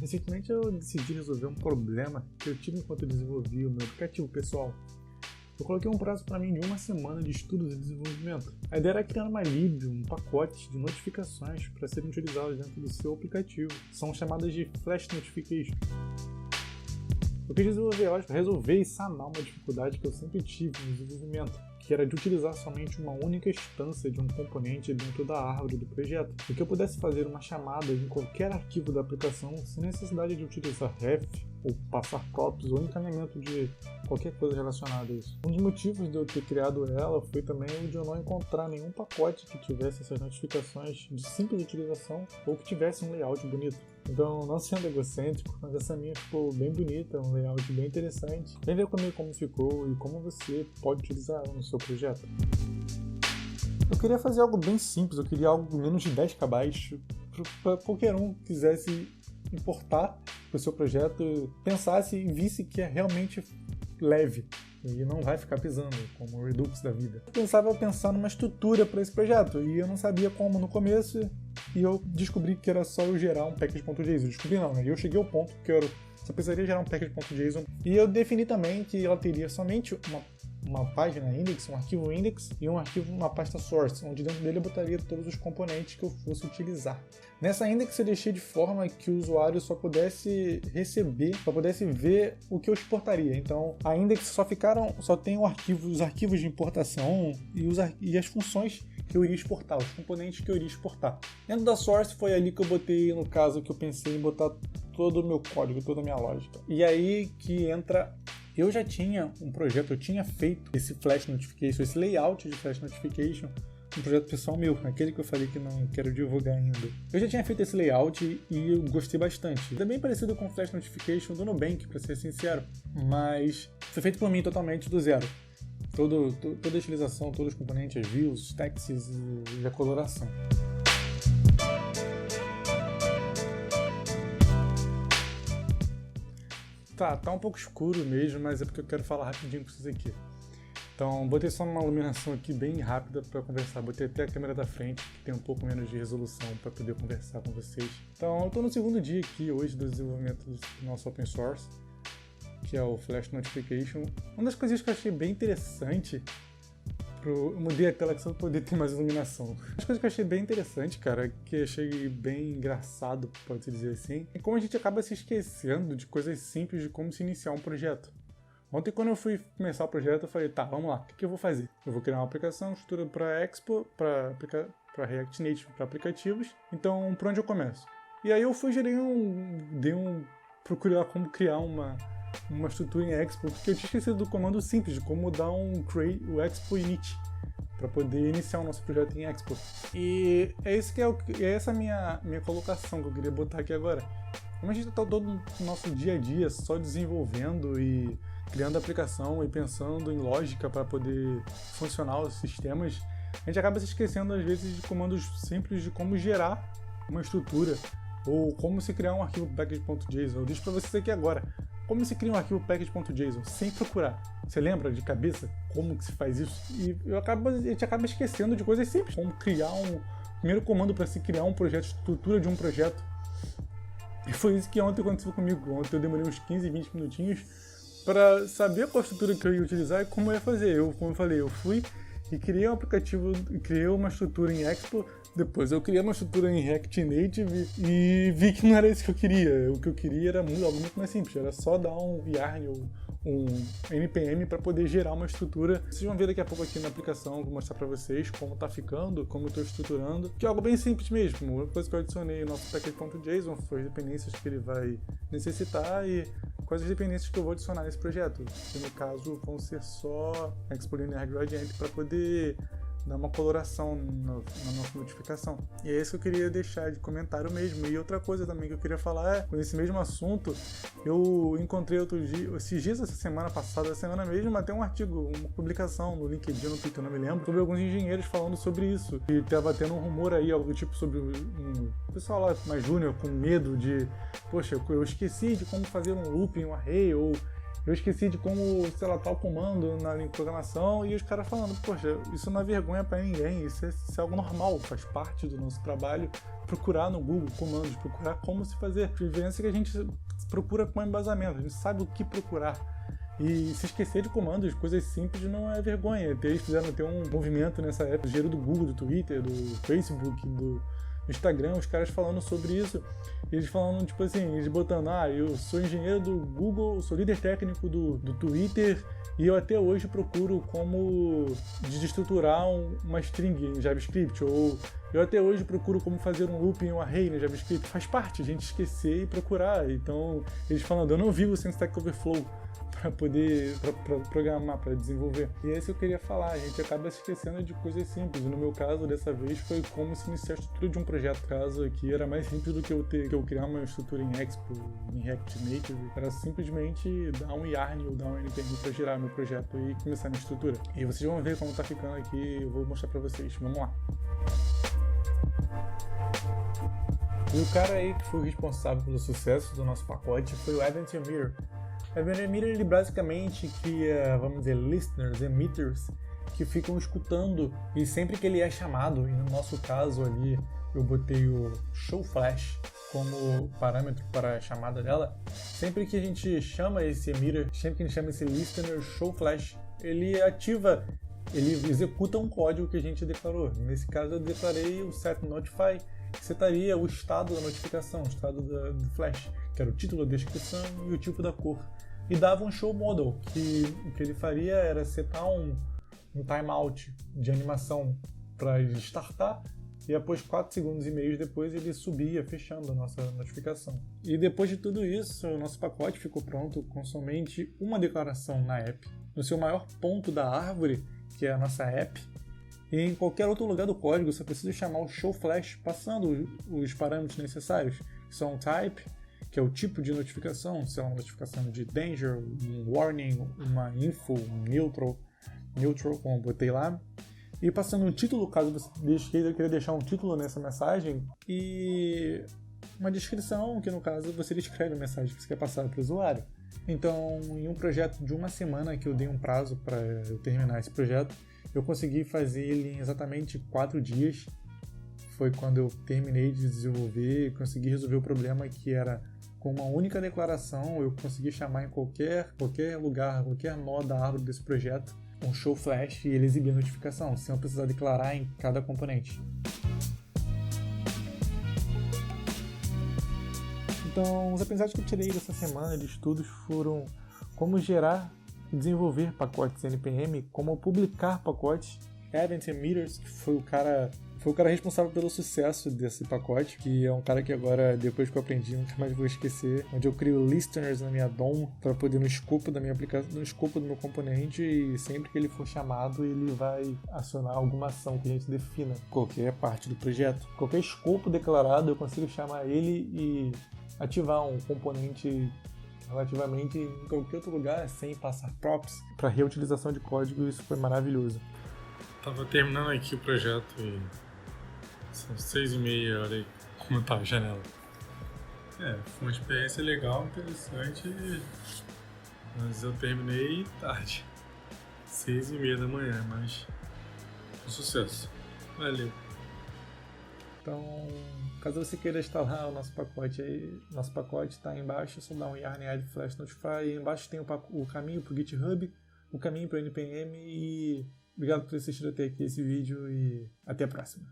Recentemente eu decidi resolver um problema que eu tive enquanto eu desenvolvia o meu aplicativo pessoal. Eu coloquei um prazo para mim de 1 semana de estudos e desenvolvimento. A ideia era criar uma lib, um pacote de notificações para serem utilizadas dentro do seu aplicativo. São chamadas de Flash Notification. Eu quis desenvolver elas para resolver e sanar uma dificuldade que eu sempre tive no desenvolvimento, que era de utilizar somente uma única instância de um componente dentro da árvore do projeto, e que eu pudesse fazer uma chamada em qualquer arquivo da aplicação sem necessidade de utilizar ref, ou passar props, ou encaminhamento de qualquer coisa relacionada a isso. Um dos motivos de eu ter criado ela foi também o de eu não encontrar nenhum pacote que tivesse essas notificações de simples utilização ou que tivesse um layout bonito. Então, não sendo egocêntrico, mas essa minha ficou bem bonita, um layout bem interessante. Vem ver comigo como ficou e como você pode utilizar ela no seu projeto. Eu queria fazer algo bem simples, eu queria algo com menos de 10 KB para qualquer um que quisesse importar para o seu projeto, pensasse e visse que é realmente leve e não vai ficar pisando, como o Redux da vida. Eu pensar numa estrutura para esse projeto e eu não sabia como no começo, e eu descobri que era só eu gerar um package.json. Descobri não, né? Eu cheguei ao ponto que eu só precisaria gerar um package.json, e eu defini também que ela teria somente uma página index, um arquivo index e um arquivo, uma pasta source, onde dentro dele eu botaria todos os componentes que eu fosse utilizar. Nessa index eu deixei de forma que o usuário só pudesse receber, só pudesse ver o que eu exportaria. Então a index só tem os arquivos de importação e as funções que eu iria exportar, os componentes que eu iria exportar. Dentro da source foi ali que eu botei, no caso, que eu pensei em botar todo o meu código, toda a minha lógica. E aí que entra. Eu já tinha um projeto, eu tinha feito esse Flash Notification, esse layout de Flash Notification, um projeto pessoal meu, aquele que eu falei que não quero divulgar ainda. Eu já tinha feito esse layout e eu gostei bastante. É bem parecido com o Flash Notification do Nubank, para ser sincero, mas foi feito por mim totalmente do zero. Toda a utilização, todos os componentes, as views, os taxes e a coloração. Tá um pouco escuro mesmo, mas é porque eu quero falar rapidinho com vocês aqui. Então, botei só uma iluminação aqui bem rápida para conversar. Botei até a câmera da frente, que tem um pouco menos de resolução para poder conversar com vocês. Então, eu estou no segundo dia aqui hoje do desenvolvimento do nosso open source, que é o Flash Notification. Uma das coisas que eu achei bem interessante, eu mudei a tela só para poder ter mais iluminação. As coisas que eu achei bem interessante, cara, que eu achei bem engraçado, pode-se dizer assim, é como a gente acaba se esquecendo de coisas simples de como se iniciar um projeto. Ontem, quando eu fui começar o projeto, eu falei, tá, vamos lá, o que eu vou fazer? Eu vou criar uma aplicação, estrutura para Expo, para React Native, para aplicativos, então por onde eu começo? E aí eu fui, procurar como criar uma estrutura em Expo, porque eu tinha esquecido do comando simples de como dar o Expo init para poder iniciar o nosso projeto em Expo. E é isso que é essa minha colocação que eu queria botar aqui agora. Como a gente está todo no nosso dia a dia só desenvolvendo e criando aplicação e pensando em lógica para poder funcionar os sistemas, a gente acaba se esquecendo às vezes de comandos simples de como gerar uma estrutura ou como se criar um arquivo package.json. Eu deixo para vocês aqui agora. Como se cria um arquivo package.json sem procurar? Você lembra de cabeça como que se faz isso? E a gente acaba esquecendo de coisas simples, como criar um primeiro comando para se criar um projeto, estrutura de um projeto. E foi isso que ontem aconteceu comigo. Ontem eu demorei uns 15, 20 minutinhos para saber qual estrutura que eu ia utilizar e como eu ia fazer. Como eu falei, eu fui e criei um aplicativo, criei uma estrutura em Expo. Depois eu criei uma estrutura em React Native e vi que não era isso que eu queria. O que eu queria era algo muito mais simples, era só dar um yarn ou um npm para poder gerar uma estrutura. Vocês vão ver daqui a pouco aqui na aplicação, vou mostrar para vocês como tá ficando, como eu estou estruturando, que é algo bem simples mesmo. Uma coisa que eu adicionei no nosso package.json foi as dependências que ele vai necessitar e quais as dependências que eu vou adicionar nesse projeto, que no caso vão ser só Expo Linear Gradient para poder dar uma coloração na nossa notificação. E é isso que eu queria deixar de comentário mesmo. E outra coisa também que eu queria falar é, com esse mesmo assunto, eu encontrei esses dias, essa semana mesmo, até um artigo, uma publicação no LinkedIn, no Twitter, não me lembro, sobre alguns engenheiros falando sobre isso. E tava tendo um rumor aí, algo tipo sobre um pessoal lá mais júnior com medo de, poxa, eu esqueci de como fazer um loop em um array, ou eu esqueci de como, sei lá, tal comando na linha de programação, e os caras falando, poxa, isso não é vergonha pra ninguém, isso é algo normal, faz parte do nosso trabalho, procurar no Google comandos, procurar como se fazer. A diferença é que a gente procura com embasamento, a gente sabe o que procurar. E se esquecer de comandos, coisas simples, não é vergonha. Eles fizeram ter um movimento nessa época, dinheiro do Google, do Twitter, do Facebook, do Instagram, os caras falando sobre isso. Eles falando, tipo assim, eles botando, eu sou engenheiro do Google, sou líder técnico do Twitter, e eu até hoje procuro como desestruturar uma string em JavaScript, ou eu até hoje procuro como fazer um loop em um array no JavaScript. Faz parte, a gente esquecer e procurar. Então, eles falando, eu não vivo sem Stack Overflow para poder programar, para desenvolver. E é isso que eu queria falar, a gente acaba se esquecendo de coisas simples. No meu caso, dessa vez, foi como se iniciar a estrutura de um projeto. No caso aqui era mais simples do que eu criar uma estrutura em Expo, em React Native. Era simplesmente dar um yarn ou dar um npm para gerar meu projeto e começar a minha estrutura. E vocês vão ver como tá ficando aqui, eu vou mostrar para vocês. Vamos lá. E o cara aí que foi o responsável pelo sucesso do nosso pacote foi o Event Emitter. O Event Emitter, ele basicamente cria, vamos dizer, listeners, emitters, que ficam escutando, e sempre que ele é chamado, e no nosso caso ali eu botei o showFlash como parâmetro para a chamada dela, sempre que a gente chama esse emitter, sempre que a gente chama esse listener showFlash, ele ativa, ele executa um código que a gente declarou. Nesse caso eu declarei o setNotify, que setaria o estado da notificação, o estado do flash, que era o título, a descrição e o tipo da cor. E dava um show model, que o que ele faria era setar um timeout de animação para ele startar, e após 4 segundos e meio depois ele subia, fechando a nossa notificação. E depois de tudo isso, o nosso pacote ficou pronto com somente uma declaração na app, no seu maior ponto da árvore, que é a nossa app, e em qualquer outro lugar do código você precisa chamar o showFlash passando os parâmetros necessários, que são type, que é o tipo de notificação, se é uma notificação de danger, um warning, uma info, um neutral, como eu botei lá, e passando um título, caso você queira deixar um título nessa mensagem, e uma descrição, que no caso você descreve a mensagem que você quer passar para o usuário. Então, em um projeto de uma semana, que eu dei um prazo para eu terminar esse projeto, eu consegui fazer ele em exatamente 4 dias. Foi quando eu terminei de desenvolver e consegui resolver o problema, que era com uma única declaração eu consegui chamar em qualquer lugar, qualquer nó da árvore desse projeto, um showFlash, e ele exibia a notificação, sem eu precisar declarar em cada componente. Então, os aprendizados que eu tirei dessa semana de estudos foram como gerar e desenvolver pacotes NPM, como publicar pacotes, Event Emitters, que foi o cara responsável pelo sucesso desse pacote, que é um cara que agora, depois que eu aprendi, nunca mais vou esquecer, onde eu crio listeners na minha DOM para poder no escopo da minha aplicação, no escopo do meu componente, e sempre que ele for chamado, ele vai acionar alguma ação que a gente defina, qualquer parte do projeto. Qualquer escopo declarado, eu consigo chamar ele e ativar um componente relativamente em qualquer outro lugar, sem passar props, para reutilização de código. Isso foi maravilhoso. Tava terminando aqui o projeto e são 6h30, olha aí como tá a janela. Foi uma experiência legal, interessante, mas eu terminei tarde, 6h30 da manhã, mas com sucesso. Valeu. Então, caso você queira instalar o nosso pacote está aí embaixo, é só dar um yarn add flash notify, e embaixo tem o caminho para o GitHub, o caminho para o NPM, e obrigado por assistir até aqui esse vídeo e até a próxima.